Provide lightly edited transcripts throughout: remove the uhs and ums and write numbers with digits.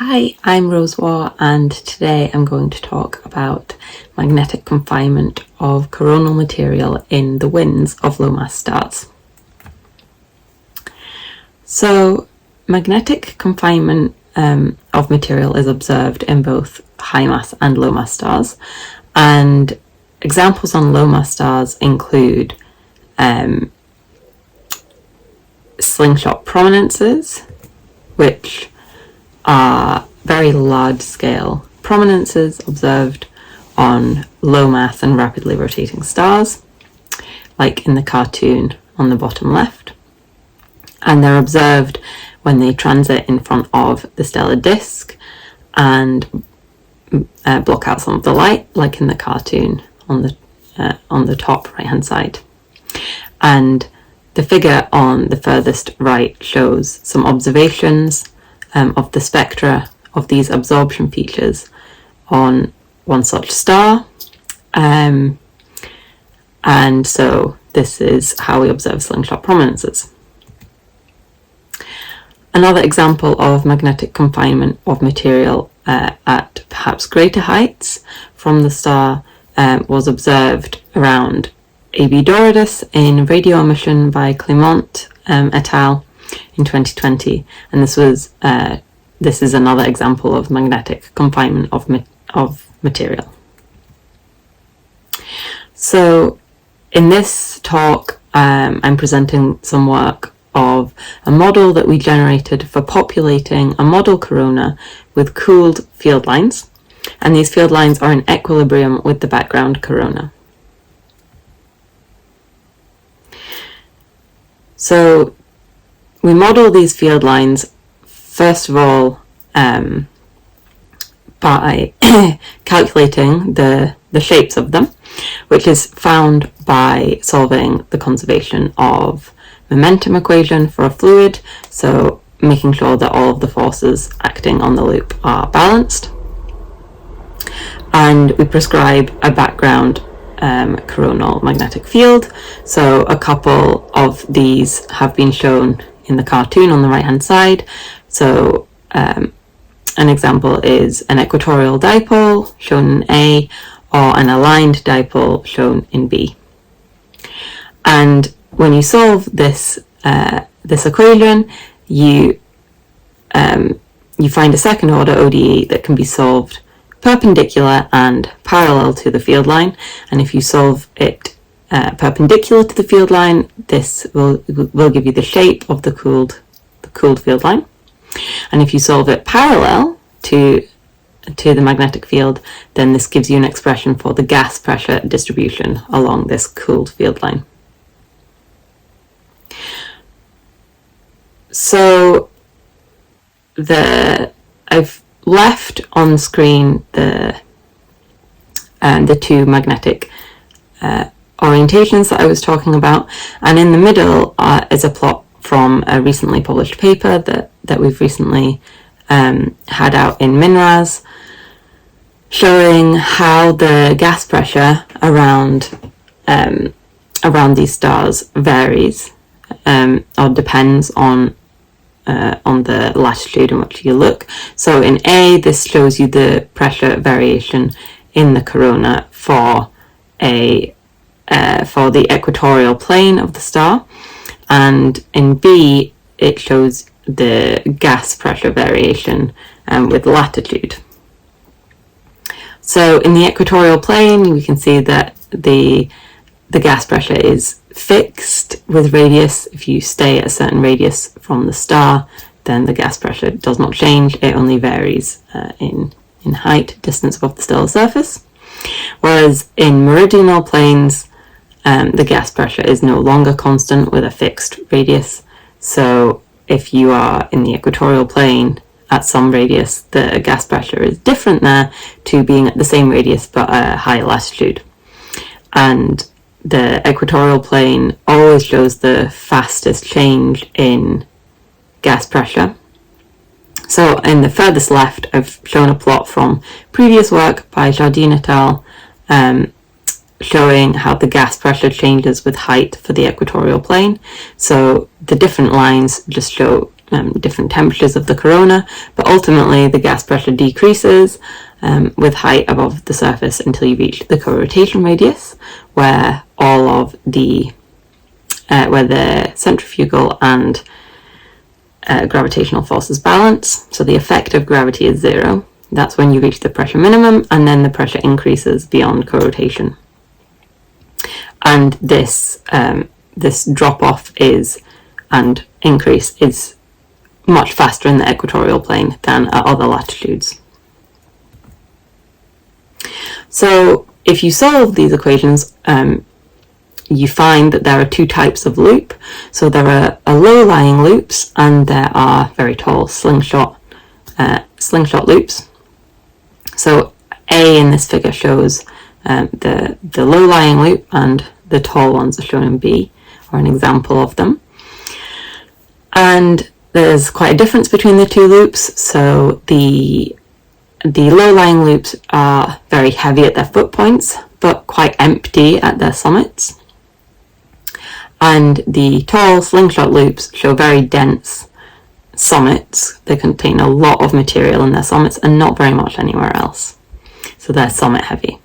Hi, I'm Rose Waugh, and today I'm going to talk about magnetic confinement of coronal material in the winds of low mass stars. So, magnetic confinement of material is observed in both high mass and low mass stars, and examples on low mass stars include slingshot prominences, which are very large scale prominences observed on low mass and rapidly rotating stars, like in the cartoon on the bottom left. And they're observed when they transit in front of the stellar disk and block out some of the light, like in the cartoon on the top right hand side. And the figure on the furthest right shows some observations of the spectra of these absorption features on one such star. And so this is how we observe slingshot prominences. Another example of magnetic confinement of material at perhaps greater heights from the star was observed around AB Doradus in radio emission by Clement et al. In 2020, and this is another example of magnetic confinement of material. So in this talk, I'm presenting some work of a model that we generated for populating a model corona with cooled field lines, and these field lines are in equilibrium with the background corona. So we model these field lines, first of all, by calculating the shapes of them, which is found by solving the conservation of momentum equation for a fluid, so making sure that all of the forces acting on the loop are balanced. And we prescribe a background coronal magnetic field, so a couple of these have been shown in the cartoon on the right hand side. So an example is an equatorial dipole shown in A, or an aligned dipole shown in B. And when you solve this equation, you find a second order ODE that can be solved perpendicular and parallel to the field line. And if you solve it perpendicular to the field line, this will give you the shape of the cooled field line. And if you solve it parallel to the magnetic field, then this gives you an expression for the gas pressure distribution along this cooled field line. So I've left on screen the two magnetic orientations that I was talking about, and in the middle is a plot from a recently published paper that we've recently had out in MinRes, showing how the gas pressure around these stars varies or depends on the latitude in which you look. So in A, this shows you the pressure variation in the corona for the equatorial plane of the star, and in B it shows the gas pressure variation with latitude. So in the equatorial plane, we can see that the gas pressure is fixed with radius. If you stay at a certain radius from the star, then the gas pressure does not change. It only varies in height, distance above the stellar surface. Whereas in meridional planes, the gas pressure is no longer constant with a fixed radius. So if you are in the equatorial plane at some radius, the gas pressure is different there to being at the same radius but a higher latitude. And the equatorial plane always shows the fastest change in gas pressure. So in the furthest left, I've shown a plot from previous work by Jardine et al. Showing how the gas pressure changes with height for the equatorial plane. So the different lines just show different temperatures of the corona, but ultimately the gas pressure decreases with height above the surface until you reach the co-rotation radius, where all of the where the centrifugal and gravitational forces balance. So the effect of gravity is zero. That's when you reach the pressure minimum, and then the pressure increases beyond co-rotation. And this this drop off and increase is much faster in the equatorial plane than at other latitudes. So if you solve these equations, you find that there are two types of loop. So there are low-lying loops, and there are very tall slingshot loops. So A in this figure shows the low-lying loop, and the tall ones are shown in B, or an example of them. And there's quite a difference between the two loops. So the low-lying loops are very heavy at their foot points, but quite empty at their summits. And the tall slingshot loops show very dense summits. They contain a lot of material in their summits and not very much anywhere else. So they're summit heavy.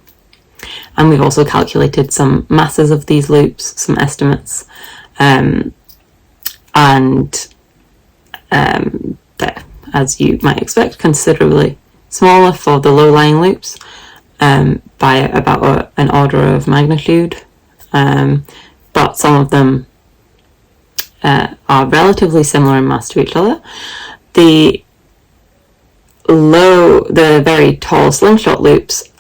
And we've also calculated some masses of these loops, some estimates, and they're, as you might expect, considerably smaller for the low-lying loops, by about an order of magnitude, but some of them are relatively similar in mass to each other. The very tall slingshot loops,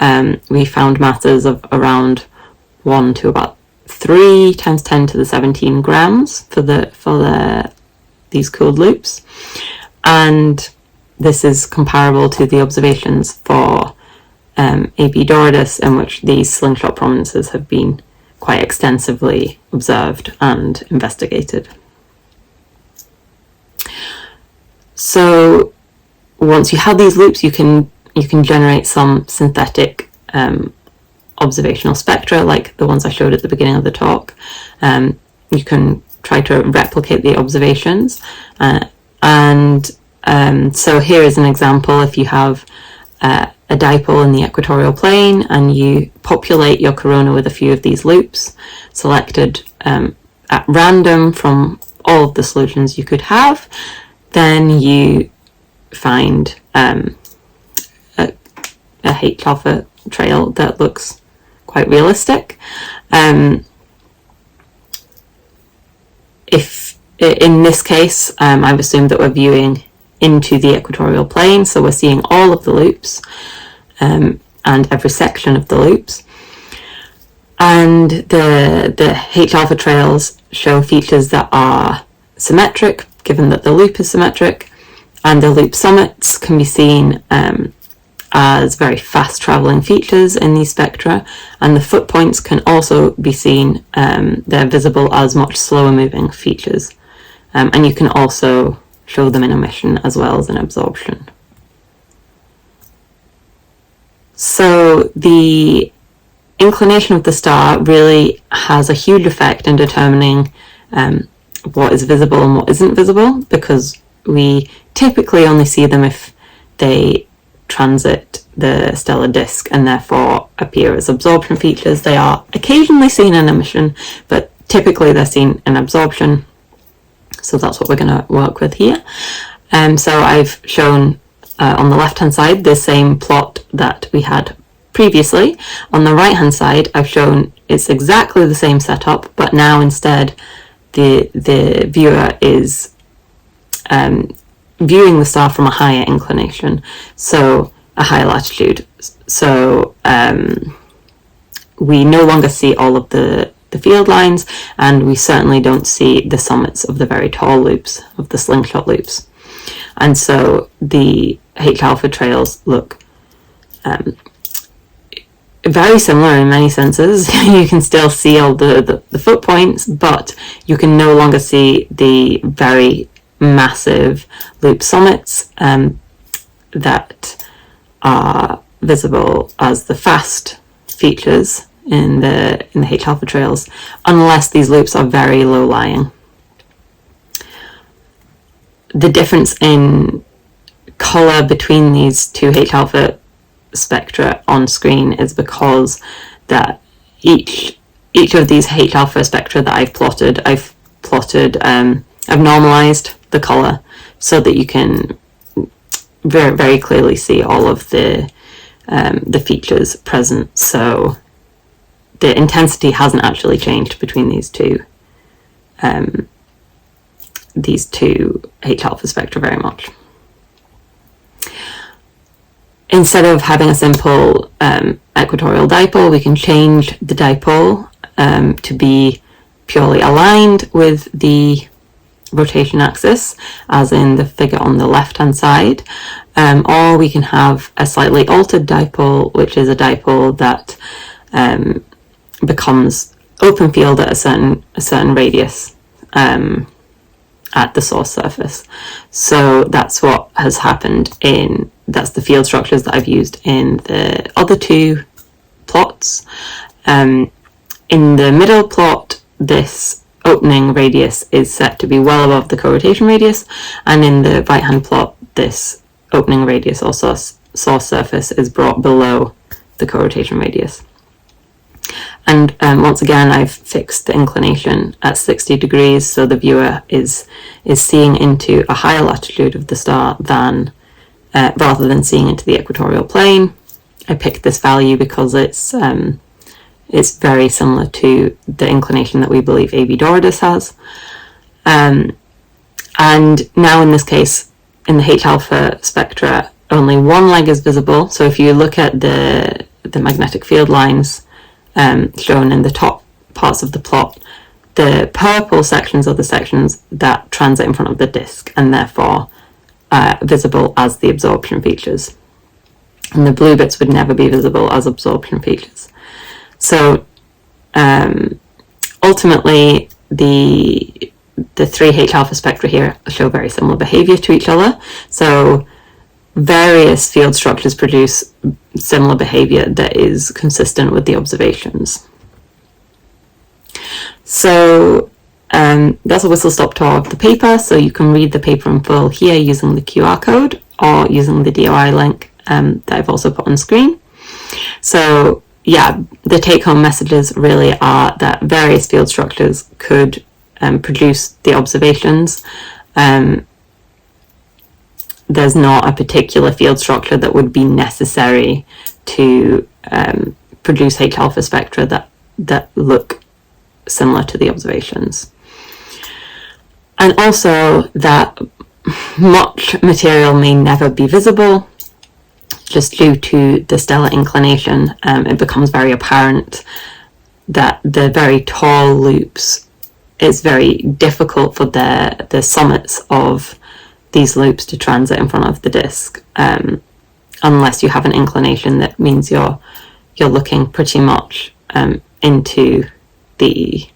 we found masses of around 1 to about 3 times 10 to the 17 grams for these cooled loops, and this is comparable to the observations for AB Doradus, in which these slingshot prominences have been quite extensively observed and investigated. So once you have these loops, you can generate some synthetic observational spectra, like the ones I showed at the beginning of the talk. You can try to replicate the observations, so here is an example. If you have a dipole in the equatorial plane and you populate your corona with a few of these loops selected at random from all of the solutions you could have, then you find a H-alpha trail that looks quite realistic. If in this case, I've assumed that we're viewing into the equatorial plane, so we're seeing all of the loops and every section of the loops. And the H-alpha trails show features that are symmetric, given that the loop is symmetric, and the loop summits can be seen as very fast travelling features in these spectra, and the foot points can also be seen, they're visible as much slower moving features, and you can also show them in emission as well as in absorption. So the inclination of the star really has a huge effect in determining what is visible and what isn't visible, because we typically only see them if they transit the stellar disk and therefore appear as absorption features. They are occasionally seen in emission, but typically they're seen in absorption. So that's what we're going to work with here. So I've shown on the left hand side the same plot that we had previously. On the right hand side, I've shown it's exactly the same setup, but now instead the viewer is viewing the star from a higher inclination, so a higher latitude. So we no longer see all of the field lines, and we certainly don't see the summits of the very tall loops, of the slingshot loops. And so the H-alpha trails look very similar in many senses. You can still see all the foot points, but you can no longer see the very massive loop summits that are visible as the fast features in the H-alpha trails, unless these loops are very low lying. the difference in colour between these two H-alpha spectra on screen is because that each of these H-alpha spectra that I've plotted, I've normalized the colour so that you can very, very clearly see all of the features present. So the intensity hasn't actually changed between these two H-alpha spectra very much. Instead of having a simple equatorial dipole, we can change the dipole to be purely aligned with the rotation axis, as in the figure on the left-hand side, or we can have a slightly altered dipole, which is a dipole that becomes open field at a certain radius at the source surface. So that's what has happened that's the field structures that I've used in the other two plots. In the middle plot, this opening radius is set to be well above the co-rotation radius, and in the right-hand plot, this opening radius or source surface is brought below the co-rotation radius. And once again, I've fixed the inclination at 60 degrees, so the viewer is seeing into a higher latitude of the star than rather than seeing into the equatorial plane. I picked this value because it's very similar to the inclination that we believe AB Doradus has. And now in this case, in the H-alpha spectra, only one leg is visible. So if you look at the magnetic field lines shown in the top parts of the plot, the purple sections are the sections that transit in front of the disk and therefore visible as the absorption features. And the blue bits would never be visible as absorption features. So ultimately, the three H-alpha spectra here show very similar behavior to each other. So various field structures produce similar behavior that is consistent with the observations. So that's a whistle-stop tour of the paper. So you can read the paper in full here using the QR code or using the DOI link that I've also put on screen. So yeah, the take-home messages really are that various field structures could produce the observations. There's not a particular field structure that would be necessary to produce H-alpha spectra that look similar to the observations. And also that much material may never be visible just due to the stellar inclination. It becomes very apparent that the very tall loops, it's very difficult for the summits of these loops to transit in front of the disk, unless you have an inclination that means you're looking pretty much into the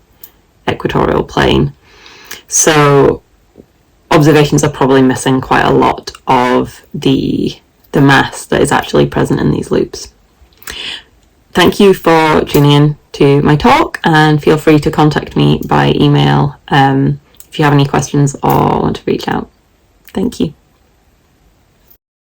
equatorial plane. So observations are probably missing quite a lot of the mass that is actually present in these loops. Thank you for tuning in to my talk, and feel free to contact me by email if you have any questions or want to reach out. Thank you.